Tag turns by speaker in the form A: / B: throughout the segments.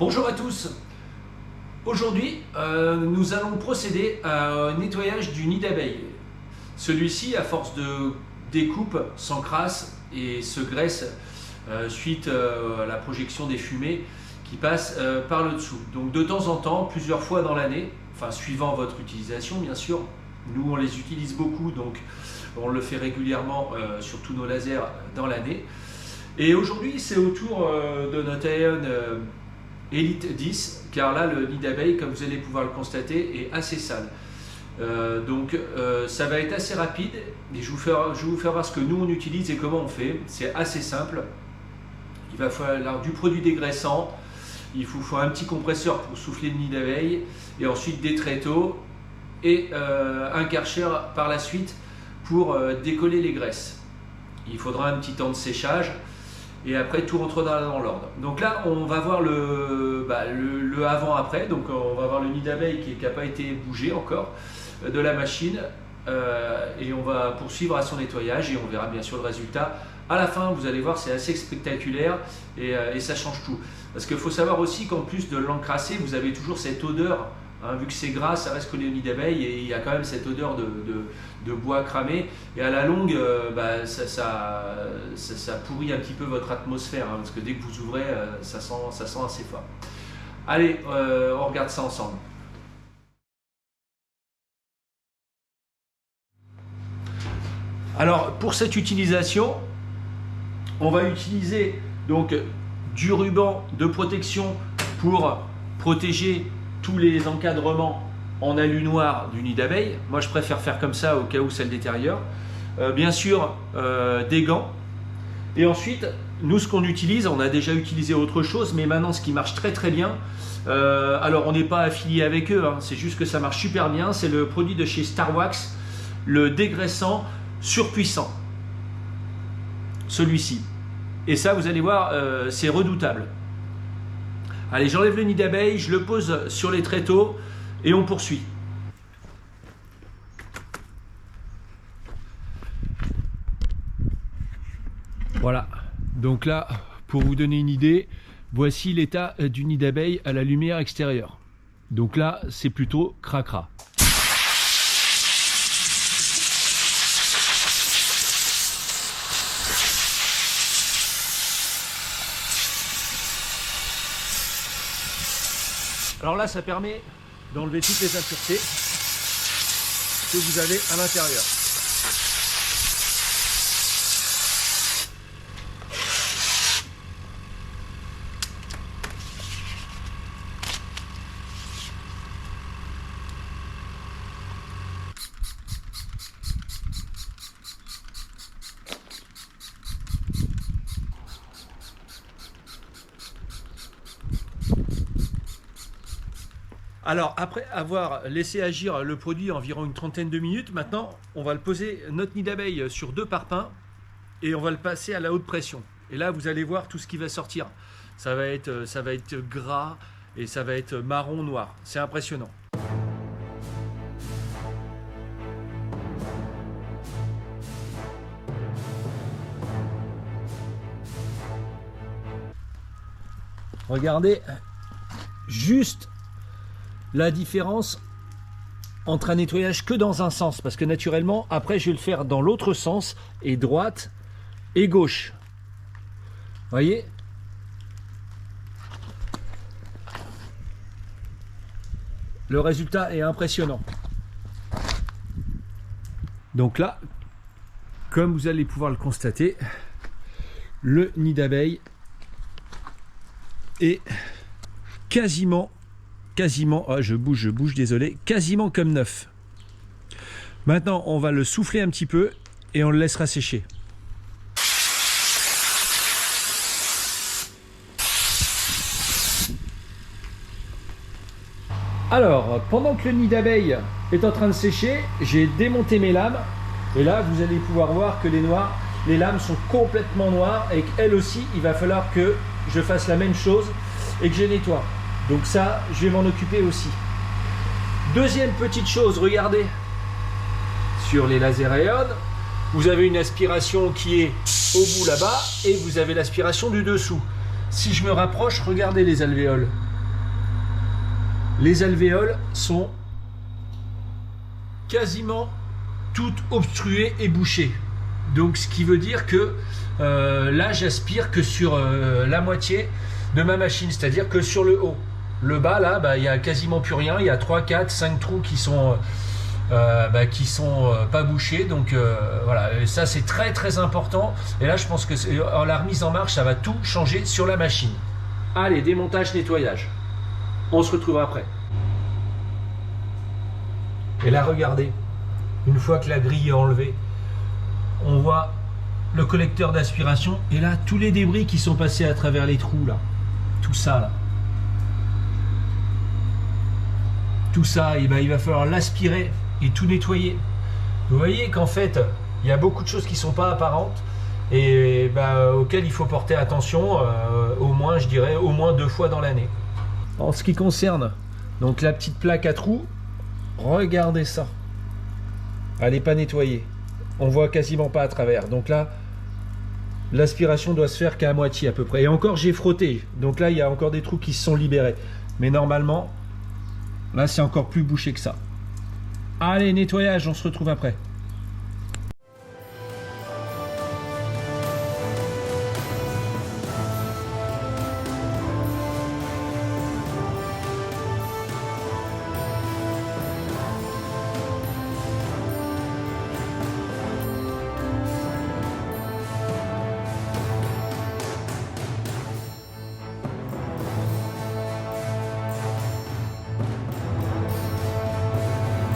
A: Bonjour à tous. Aujourd'hui, nous allons procéder à un nettoyage du nid d'abeilles. Celui-ci, à force de découpe, s'encrasse et se graisse suite à la projection des fumées qui passent par le dessous. Donc de temps en temps, plusieurs fois dans l'année, enfin suivant votre utilisation bien sûr, nous on les utilise beaucoup, donc on le fait régulièrement sur tous nos lasers dans l'année. Et aujourd'hui, c'est au tour de notre Aeon Elite 10, car là, le nid d'abeilles, comme vous allez pouvoir le constater, est assez sale. Ça va être assez rapide, et je vais vous faire voir ce que nous on utilise et comment on fait. C'est assez simple. Il va falloir du produit dégraissant, il faut un petit compresseur pour souffler le nid d'abeilles, et ensuite des tréteaux, et un Karcher par la suite pour décoller les graisses. Il faudra un petit temps de séchage. Et après tout rentre dans l'ordre. Donc là on va voir le avant-après, donc on va voir le nid d'abeille qui n'a pas été bougé encore de la machine et on va poursuivre à son nettoyage et on verra bien sûr le résultat. À la fin vous allez voir, c'est assez spectaculaire et ça change tout. Parce qu'il faut savoir aussi qu'en plus de l'encrasser, vous avez toujours cette odeur, hein, vu que c'est gras, ça reste collé au nid d'abeille et il y a quand même cette odeur de bois cramé, et à la longue ça pourrit un petit peu votre atmosphère, hein, parce que dès que vous ouvrez ça sent assez fort. Allez, on regarde ça ensemble. Alors pour cette utilisation, on va utiliser donc du ruban de protection pour protéger tous les encadrements en alu noir du nid d'abeille. Moi je préfère faire comme ça au cas où ça le détériore. Bien sûr des gants. Et ensuite nous ce qu'on utilise, on a déjà utilisé autre chose, mais maintenant ce qui marche très très bien, alors on n'est pas affilié avec eux, hein, c'est juste que ça marche super bien, c'est le produit de chez Starwax, le dégraissant surpuissant, celui-ci. Et ça vous allez voir, c'est redoutable. Allez, j'enlève le nid d'abeille, je le pose sur les tréteaux et on poursuit. Voilà, donc là, pour vous donner une idée, voici l'état du nid d'abeille à la lumière extérieure. Donc là, c'est plutôt cracra. Alors là, ça permet d'enlever toutes les impuretés que vous avez à l'intérieur. Alors après avoir laissé agir le produit environ une trentaine de minutes, maintenant on va le poser notre nid d'abeille sur 2 parpaings et on va le passer à la haute pression. Et là vous allez voir tout ce qui va sortir. Ça va être gras et ça va être marron noir. C'est impressionnant. Regardez juste la différence entre un nettoyage que dans un sens, parce que naturellement après je vais le faire dans l'autre sens, et droite et gauche. Voyez, le résultat est impressionnant. Donc là, comme vous allez pouvoir le constater, le nid d'abeille est quasiment, je bouge, désolé, quasiment comme neuf. Maintenant, on va le souffler un petit peu et on le laissera sécher. Alors, pendant que le nid d'abeille est en train de sécher, j'ai démonté mes lames et là, vous allez pouvoir voir que les lames sont complètement noires et qu'elles aussi, il va falloir que je fasse la même chose et que je nettoie. Donc ça, je vais m'en occuper aussi. Deuxième petite chose, regardez. Sur les lasers Aeon, vous avez une aspiration qui est au bout là-bas et vous avez l'aspiration du dessous. Si je me rapproche, regardez les alvéoles. les alvéoles sont quasiment toutes obstruées et bouchées. Donc ce qui veut dire que là j'aspire que sur la moitié de ma machine, c'est-à-dire que sur le haut. Le bas là, bah, il n'y a quasiment plus rien, il y a 3, 4, 5 trous qui sont pas bouchés, donc voilà, et ça c'est très très important. Et là je pense que la remise en marche, ça va tout changer sur la machine. Allez, démontage, nettoyage. On se retrouve après. Et là regardez, une fois que la grille est enlevée, on voit le collecteur d'aspiration et là tous les débris qui sont passés à travers les trous là, tout ça là. Tout ça, et ben, il va falloir l'aspirer et tout nettoyer. Vous voyez qu'en fait, il y a beaucoup de choses qui ne sont pas apparentes et auxquelles il faut porter attention, au moins, je dirais, au moins 2 fois dans l'année. En ce qui concerne donc la petite plaque à trous, regardez ça. Elle n'est pas nettoyée. On voit quasiment pas à travers. Donc là, l'aspiration doit se faire qu'à moitié à peu près. Et encore, j'ai frotté. Donc là, il y a encore des trous qui se sont libérés. Mais normalement, là, c'est encore plus bouché que ça. Allez, nettoyage, on se retrouve après.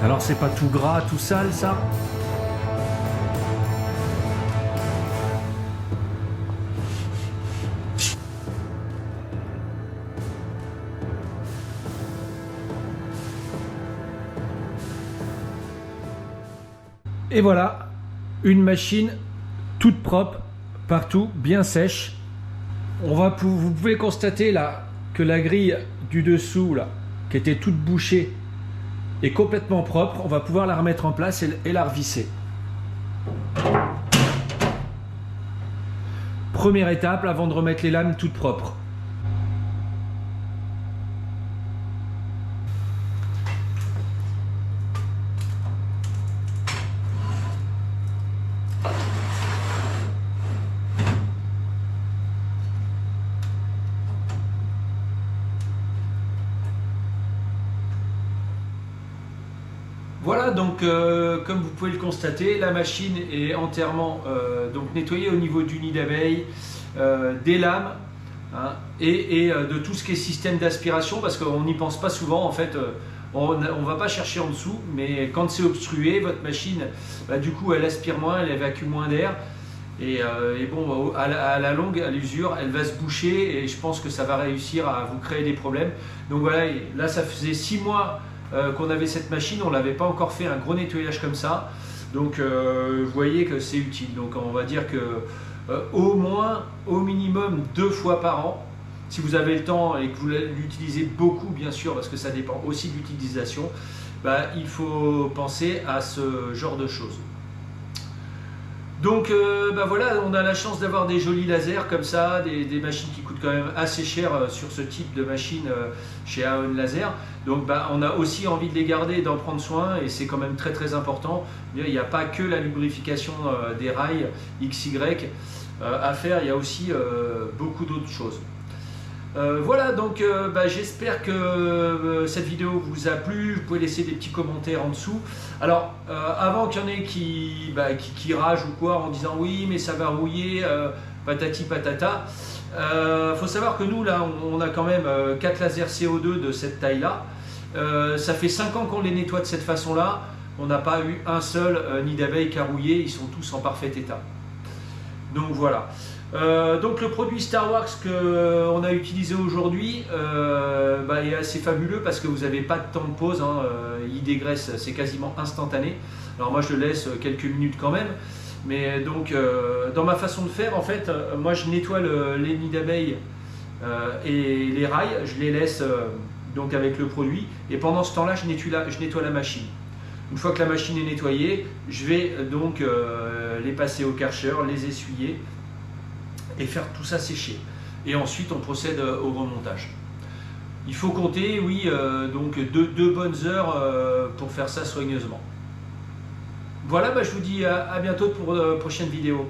A: Alors c'est pas tout gras, tout sale ça? Et voilà, une machine toute propre, partout, bien sèche. Vous pouvez constater là que la grille du dessous là, qui était toute bouchée, est complètement propre. On va pouvoir la remettre en place et la revisser. Première étape avant de remettre les lames toutes propres. Voilà, donc comme vous pouvez le constater, la machine est entièrement donc nettoyée au niveau du nid d'abeille, des lames, hein, et de tout ce qui est système d'aspiration, parce qu'on n'y pense pas souvent en fait. On ne va pas chercher en dessous, mais quand c'est obstrué, votre machine, du coup, elle aspire moins, elle évacue moins d'air. Et bon, à la longue, à l'usure, elle va se boucher et je pense que ça va réussir à vous créer des problèmes. Donc voilà, là, ça faisait 6 mois qu'on avait cette machine, on n'avait pas encore fait un gros nettoyage comme ça. Donc vous voyez que c'est utile. Donc on va dire que au moins, au minimum 2 fois par an, si vous avez le temps et que vous l'utilisez beaucoup, bien sûr, parce que ça dépend aussi de l'utilisation, il faut penser à ce genre de choses. Donc voilà, on a la chance d'avoir des jolis lasers comme ça, des machines qui coûtent quand même assez cher sur ce type de machine chez Aon Laser. Donc on a aussi envie de les garder et d'en prendre soin, et c'est quand même très très important. Il n'y a pas que la lubrification des rails XY à faire, il y a aussi beaucoup d'autres choses. Voilà, donc j'espère que cette vidéo vous a plu. Vous pouvez laisser des petits commentaires en dessous. Alors avant qu'il y en ait qui ragent ou quoi en disant oui mais ça va rouiller, patati patata, faut savoir que nous là on a quand même 4 lasers CO2 de cette taille là. Ça fait 5 ans qu'on les nettoie de cette façon là. On n'a pas eu un seul nid d'abeille qui a rouillé, ils sont tous en parfait état. Donc voilà. Donc le produit Starwax qu'on a utilisé aujourd'hui est assez fabuleux parce que vous n'avez pas de temps de pause, hein, il dégraisse, c'est quasiment instantané. Alors moi je le laisse quelques minutes quand même, mais donc dans ma façon de faire en fait, moi je nettoie les nids d'abeilles et les rails, je les laisse donc avec le produit, et pendant ce temps là je nettoie la machine. Une fois que la machine est nettoyée, je vais donc les passer au Karcher, les essuyer et faire tout ça sécher. Et ensuite on procède au remontage. Il faut compter, oui, donc deux bonnes heures pour faire ça soigneusement. Voilà, bah, je vous dis à bientôt pour de prochaines vidéos.